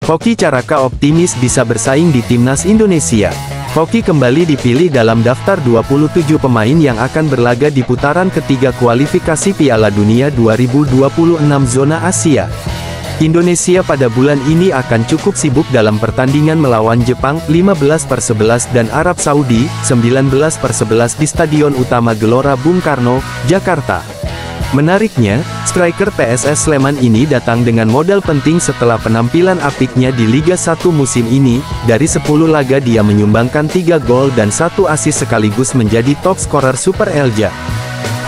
Hoki Caraka optimis bisa bersaing di timnas Indonesia. Hoki kembali dipilih dalam daftar 27 pemain yang akan berlaga di putaran ketiga kualifikasi Piala Dunia 2026 zona Asia. Indonesia pada bulan ini akan cukup sibuk dalam pertandingan melawan Jepang 15/11 dan Arab Saudi 19/11 di Stadion Utama Gelora Bung Karno, Jakarta. Menariknya, striker PSS Sleman ini datang dengan modal penting setelah penampilan apiknya di Liga 1 musim ini. Dari 10 laga dia menyumbangkan 3 gol dan 1 assist sekaligus menjadi top scorer Super Elja.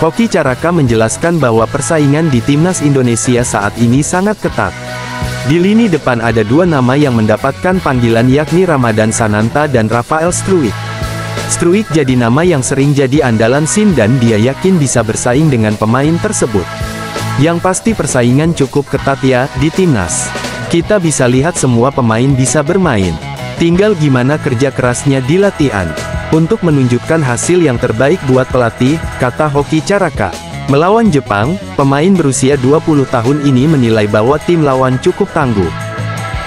Hoki Caraka menjelaskan bahwa persaingan di timnas Indonesia saat ini sangat ketat. Di lini depan ada 2 nama yang mendapatkan panggilan yakni Ramadan Sananta dan Rafael Struijk. Struijk jadi nama yang sering jadi andalan Sin dan dia yakin bisa bersaing dengan pemain tersebut. Yang pasti persaingan cukup ketat ya, di timnas. Kita bisa lihat semua pemain bisa bermain. Tinggal gimana kerja kerasnya di latihan. Untuk menunjukkan hasil yang terbaik buat pelatih, kata Hoki Caraka. Melawan Jepang, pemain berusia 20 tahun ini menilai bahwa tim lawan cukup tangguh.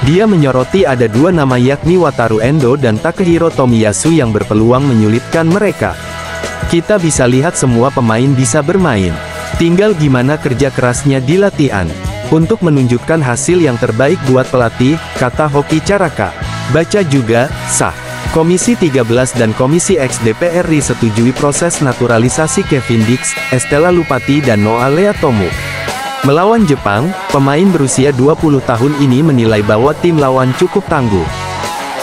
Dia menyoroti ada 2 nama yakni Wataru Endo dan Takehiro Tomiyasu yang berpeluang menyulitkan mereka. Kita bisa lihat semua pemain bisa bermain. Tinggal gimana kerja kerasnya di latihan. Untuk menunjukkan hasil yang terbaik buat pelatih, kata Hoki Caraka. Baca juga, sah. Komisi 13 dan Komisi X DPR RI setujui proses naturalisasi Kevin Dix, Estella Lupati dan Noah Leatomo. Melawan Jepang, pemain berusia 20 tahun ini menilai bahwa tim lawan cukup tangguh.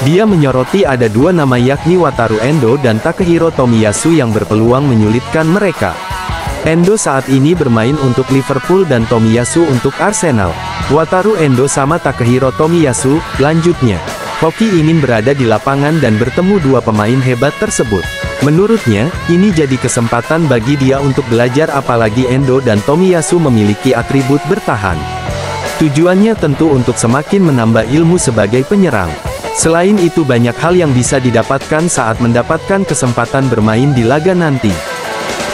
Dia menyoroti ada 2 nama yakni Wataru Endo dan Takehiro Tomiyasu yang berpeluang menyulitkan mereka. Endo saat ini bermain untuk Liverpool dan Tomiyasu untuk Arsenal. Wataru Endo sama Takehiro Tomiyasu, lanjutnya. Hoki ingin berada di lapangan dan bertemu 2 pemain hebat tersebut. Menurutnya, ini jadi kesempatan bagi dia untuk belajar apalagi Endo dan Tomiyasu memiliki atribut bertahan. Tujuannya tentu untuk semakin menambah ilmu sebagai penyerang. Selain itu banyak hal yang bisa didapatkan saat mendapatkan kesempatan bermain di laga nanti.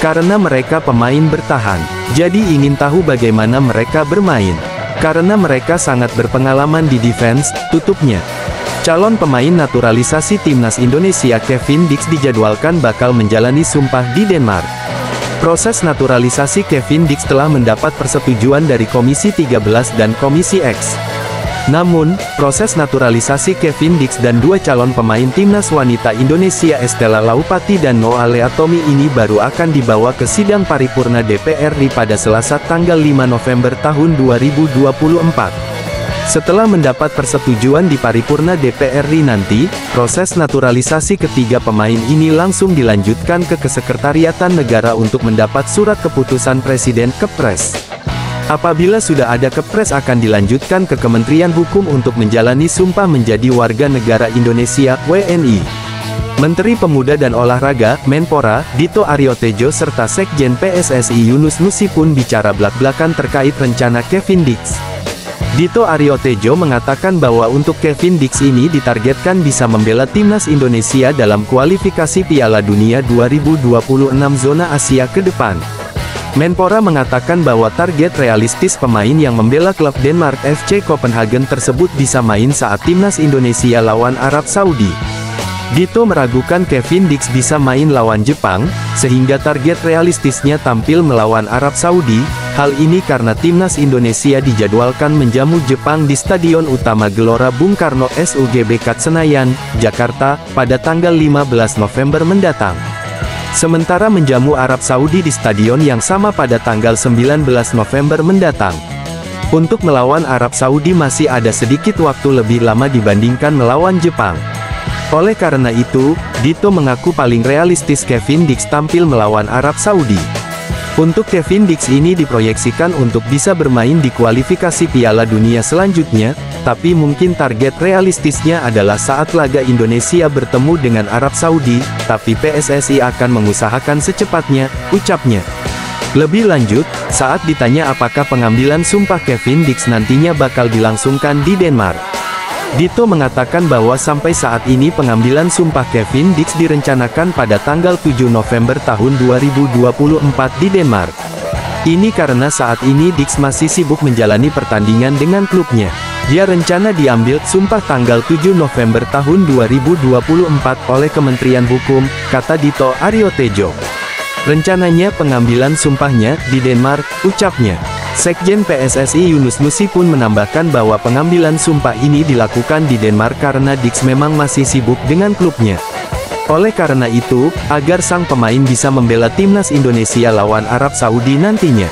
Karena mereka pemain bertahan, jadi ingin tahu bagaimana mereka bermain. Karena mereka sangat berpengalaman di defense, tutupnya. Calon pemain naturalisasi timnas Indonesia Kevin Dix dijadwalkan bakal menjalani sumpah di Denmark. Proses naturalisasi Kevin Dix telah mendapat persetujuan dari Komisi 13 dan Komisi X. Namun, proses naturalisasi Kevin Dix dan 2 calon pemain timnas wanita Indonesia Estella Lupati dan Noah Leatomo ini baru akan dibawa ke sidang paripurna DPR RI pada Selasa tanggal 5 November tahun 2024. Setelah mendapat persetujuan di paripurna DPR RI nanti, proses naturalisasi ketiga pemain ini langsung dilanjutkan ke Kesekretariatan Negara untuk mendapat surat keputusan Presiden Kepres. Apabila sudah ada Kepres akan dilanjutkan ke Kementerian Hukum untuk menjalani sumpah menjadi warga negara Indonesia, WNI. Menteri Pemuda dan Olahraga, Menpora, Dito Aryo Tejo serta Sekjen PSSI Yunus Nusi pun bicara blak-blakan terkait rencana Kevin Dix. Dito Aryo Tejo mengatakan bahwa untuk Kevin Dix ini ditargetkan bisa membela timnas Indonesia dalam kualifikasi Piala Dunia 2026 zona Asia ke depan. Menpora mengatakan bahwa target realistis pemain yang membela klub Denmark FC Copenhagen tersebut bisa main saat timnas Indonesia lawan Arab Saudi. Dito meragukan Kevin Dix bisa main lawan Jepang, sehingga target realistisnya tampil melawan Arab Saudi. Hal ini karena timnas Indonesia dijadwalkan menjamu Jepang di Stadion Utama Gelora Bung Karno SUGB Senayan, Jakarta, pada tanggal 15 November mendatang. Sementara menjamu Arab Saudi di stadion yang sama pada tanggal 19 November mendatang. Untuk melawan Arab Saudi masih ada sedikit waktu lebih lama dibandingkan melawan Jepang. Oleh karena itu, Dito mengaku paling realistis Kevin Dix tampil melawan Arab Saudi. Untuk Kevin Dix ini diproyeksikan untuk bisa bermain di kualifikasi Piala Dunia selanjutnya, tapi mungkin target realistisnya adalah saat laga Indonesia bertemu dengan Arab Saudi, tapi PSSI akan mengusahakan secepatnya, ucapnya. Lebih lanjut, saat ditanya apakah pengambilan sumpah Kevin Dix nantinya bakal dilangsungkan di Denmark, Dito mengatakan bahwa sampai saat ini pengambilan sumpah Kevin Dix direncanakan pada tanggal 7 November tahun 2024 di Denmark. Ini karena saat ini Dix masih sibuk menjalani pertandingan dengan klubnya. Dia rencana diambil sumpah tanggal 7 November tahun 2024 oleh Kementerian Hukum, kata Dito Aryo Tejo. Rencananya pengambilan sumpahnya di Denmark, ucapnya. Sekjen PSSI Yunus Nusi pun menambahkan bahwa pengambilan sumpah ini dilakukan di Denmark karena Dix memang masih sibuk dengan klubnya. Oleh karena itu, agar sang pemain bisa membela timnas Indonesia lawan Arab Saudi nantinya.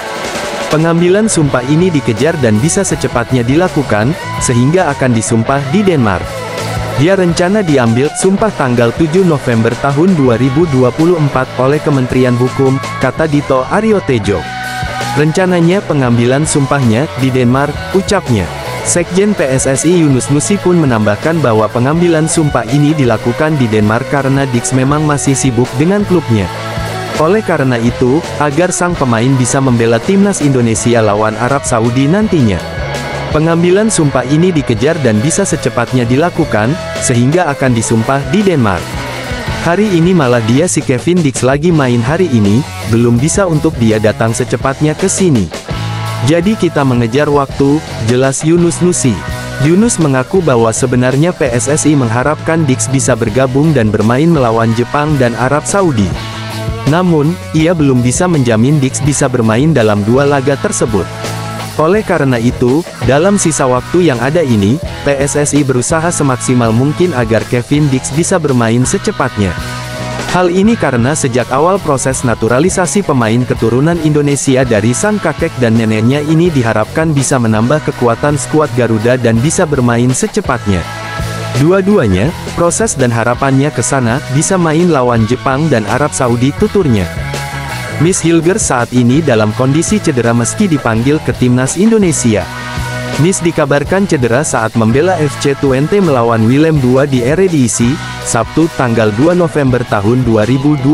Pengambilan sumpah ini dikejar dan bisa secepatnya dilakukan, sehingga akan disumpah di Denmark. Dia rencana diambil sumpah tanggal 7 November tahun 2024 oleh Kementerian Hukum, kata Dito Aryo Tejo. Rencananya pengambilan sumpahnya di Denmark, ucapnya. Sekjen PSSI Yunus Nusi pun menambahkan bahwa pengambilan sumpah ini dilakukan di Denmark karena Dix memang masih sibuk dengan klubnya. Oleh karena itu, agar sang pemain bisa membela timnas Indonesia lawan Arab Saudi nantinya. Pengambilan sumpah ini dikejar dan bisa secepatnya dilakukan, sehingga akan disumpah di Denmark. Hari ini malah dia si Kevin Dix lagi main hari ini, belum bisa untuk dia datang secepatnya ke sini. Jadi kita mengejar waktu, jelas Yunus Nusi. Yunus mengaku bahwa sebenarnya PSSI mengharapkan Dix bisa bergabung dan bermain melawan Jepang dan Arab Saudi. Namun, ia belum bisa menjamin Dix bisa bermain dalam dua laga tersebut. Oleh karena itu, dalam sisa waktu yang ada ini, PSSI berusaha semaksimal mungkin agar Kevin Dix bisa bermain secepatnya. Hal ini karena sejak awal proses naturalisasi pemain keturunan Indonesia dari sang kakek dan neneknya ini diharapkan bisa menambah kekuatan skuad Garuda dan bisa bermain secepatnya. Dua-duanya, proses dan harapannya ke sana, bisa main lawan Jepang dan Arab Saudi, tuturnya. Miss Hilgers saat ini dalam kondisi cedera meski dipanggil ke timnas Indonesia. Miss dikabarkan cedera saat membela FC Twente melawan Willem II di Eredivisie, Sabtu tanggal 2 November tahun 2024.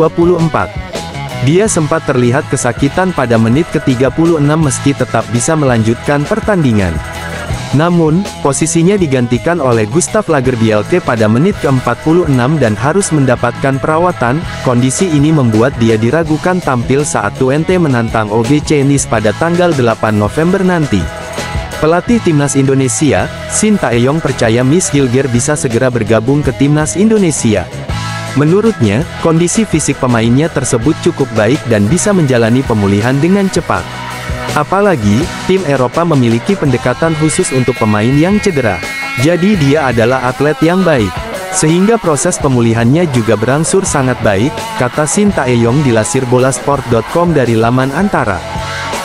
Dia sempat terlihat kesakitan pada menit ke-36 meski tetap bisa melanjutkan pertandingan. Namun, posisinya digantikan oleh Gustav Lagerbielke pada menit ke-46 dan harus mendapatkan perawatan. Kondisi ini membuat dia diragukan tampil saat Twente menantang OGC Nice pada tanggal 8 November nanti. Pelatih timnas Indonesia, Shin Tae-yong percaya Miss Hilgers bisa segera bergabung ke timnas Indonesia. Menurutnya, kondisi fisik pemainnya tersebut cukup baik dan bisa menjalani pemulihan dengan cepat. Apalagi, tim Eropa memiliki pendekatan khusus untuk pemain yang cedera. Jadi dia adalah atlet yang baik. Sehingga proses pemulihannya juga berangsur sangat baik, kata Shin Tae-yong dilansir bolasport.com dari laman Antara.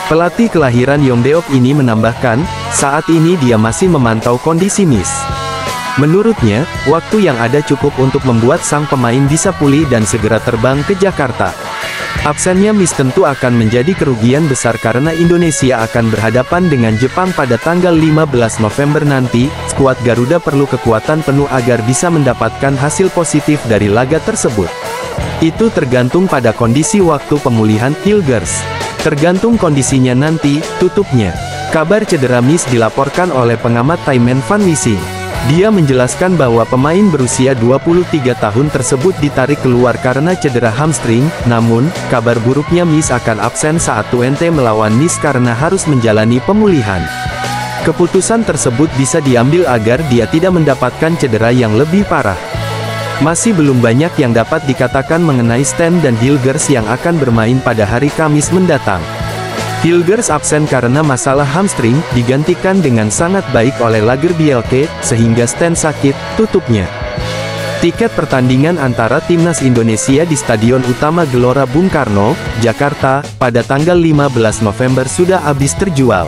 Pelatih kelahiran Yongdeok ini menambahkan, saat ini dia masih memantau kondisi Miss. Menurutnya, waktu yang ada cukup untuk membuat sang pemain bisa pulih dan segera terbang ke Jakarta. Absennya Miss tentu akan menjadi kerugian besar karena Indonesia akan berhadapan dengan Jepang pada tanggal 15 November nanti. Skuad Garuda perlu kekuatan penuh agar bisa mendapatkan hasil positif dari laga tersebut. Itu tergantung pada kondisi waktu pemulihan Hilgers. Tergantung kondisinya nanti, tutupnya. Kabar cedera Miss dilaporkan oleh pengamat Taimen Van Wissing. Dia menjelaskan bahwa pemain berusia 23 tahun tersebut ditarik keluar karena cedera hamstring, namun, kabar buruknya Miss akan absen saat Twente melawan Nice karena harus menjalani pemulihan. Keputusan tersebut bisa diambil agar dia tidak mendapatkan cedera yang lebih parah. Masih belum banyak yang dapat dikatakan mengenai Stan dan Hilgers yang akan bermain pada hari Kamis mendatang. Hilgers absen karena masalah hamstring, digantikan dengan sangat baik oleh Lagerbielke, sehingga Stan sakit, tutupnya. Tiket pertandingan antara timnas Indonesia di Stadion Utama Gelora Bung Karno, Jakarta, pada tanggal 15 November sudah habis terjual.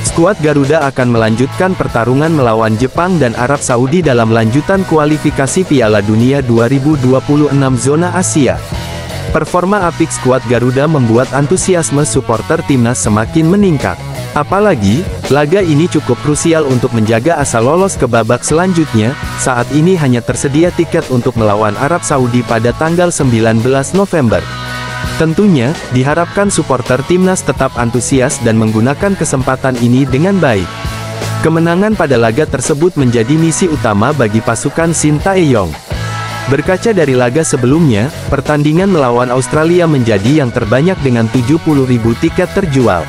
Skuad Garuda akan melanjutkan pertarungan melawan Jepang dan Arab Saudi dalam lanjutan kualifikasi Piala Dunia 2026 zona Asia. Performa apik skuad Garuda membuat antusiasme supporter timnas semakin meningkat. Apalagi, laga ini cukup krusial untuk menjaga asa lolos ke babak selanjutnya. Saat ini hanya tersedia tiket untuk melawan Arab Saudi pada tanggal 19 November. Tentunya, diharapkan supporter timnas tetap antusias dan menggunakan kesempatan ini dengan baik. Kemenangan pada laga tersebut menjadi misi utama bagi pasukan Shin Tae-yong. Berkaca dari laga sebelumnya, pertandingan melawan Australia menjadi yang terbanyak dengan 70.000 tiket terjual.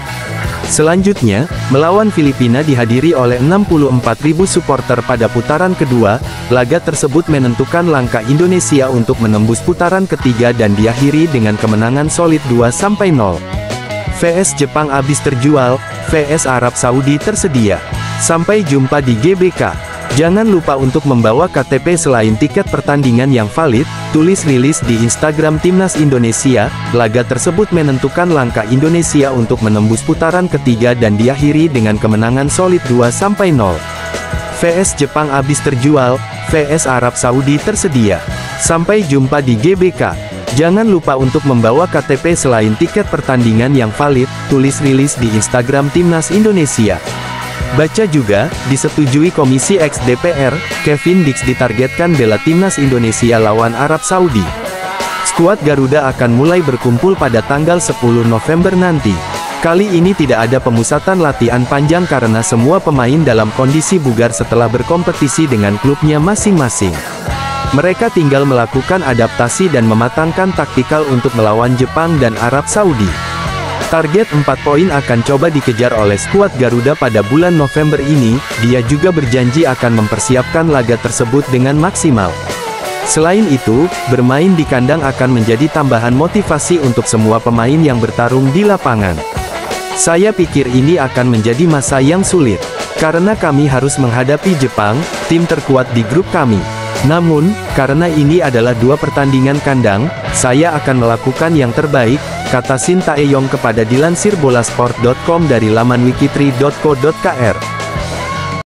Selanjutnya, melawan Filipina dihadiri oleh 64.000 supporter pada putaran kedua. Laga tersebut menentukan langkah Indonesia untuk menembus putaran ketiga dan diakhiri dengan kemenangan solid 2-0. VS Jepang habis terjual, VS Arab Saudi tersedia. Sampai jumpa di GBK. Jangan lupa untuk membawa KTP selain tiket pertandingan yang valid, tulis rilis di Instagram Timnas Indonesia. Laga tersebut menentukan langkah Indonesia untuk menembus putaran ketiga dan diakhiri dengan kemenangan solid 2-0. VS Jepang habis terjual, VS Arab Saudi tersedia. Sampai jumpa di GBK. Jangan lupa untuk membawa KTP selain tiket pertandingan yang valid, tulis rilis di Instagram Timnas Indonesia. Baca juga, disetujui Komisi X DPR, Kevin Dix ditargetkan bela Timnas Indonesia lawan Arab Saudi. Skuad Garuda akan mulai berkumpul pada tanggal 10 November nanti. Kali ini tidak ada pemusatan latihan panjang karena semua pemain dalam kondisi bugar setelah berkompetisi dengan klubnya masing-masing. Mereka tinggal melakukan adaptasi dan mematangkan taktikal untuk melawan Jepang dan Arab Saudi. Target 4 poin akan coba dikejar oleh skuad Garuda pada bulan November ini. Dia juga berjanji akan mempersiapkan laga tersebut dengan maksimal. Selain itu, bermain di kandang akan menjadi tambahan motivasi untuk semua pemain yang bertarung di lapangan. Saya pikir ini akan menjadi masa yang sulit, karena kami harus menghadapi Jepang, tim terkuat di grup kami. Namun, karena ini adalah 2 pertandingan kandang, saya akan melakukan yang terbaik, kata Shin Tae-yong kepada dilansir bolasport.com dari laman wikitri.co.kr.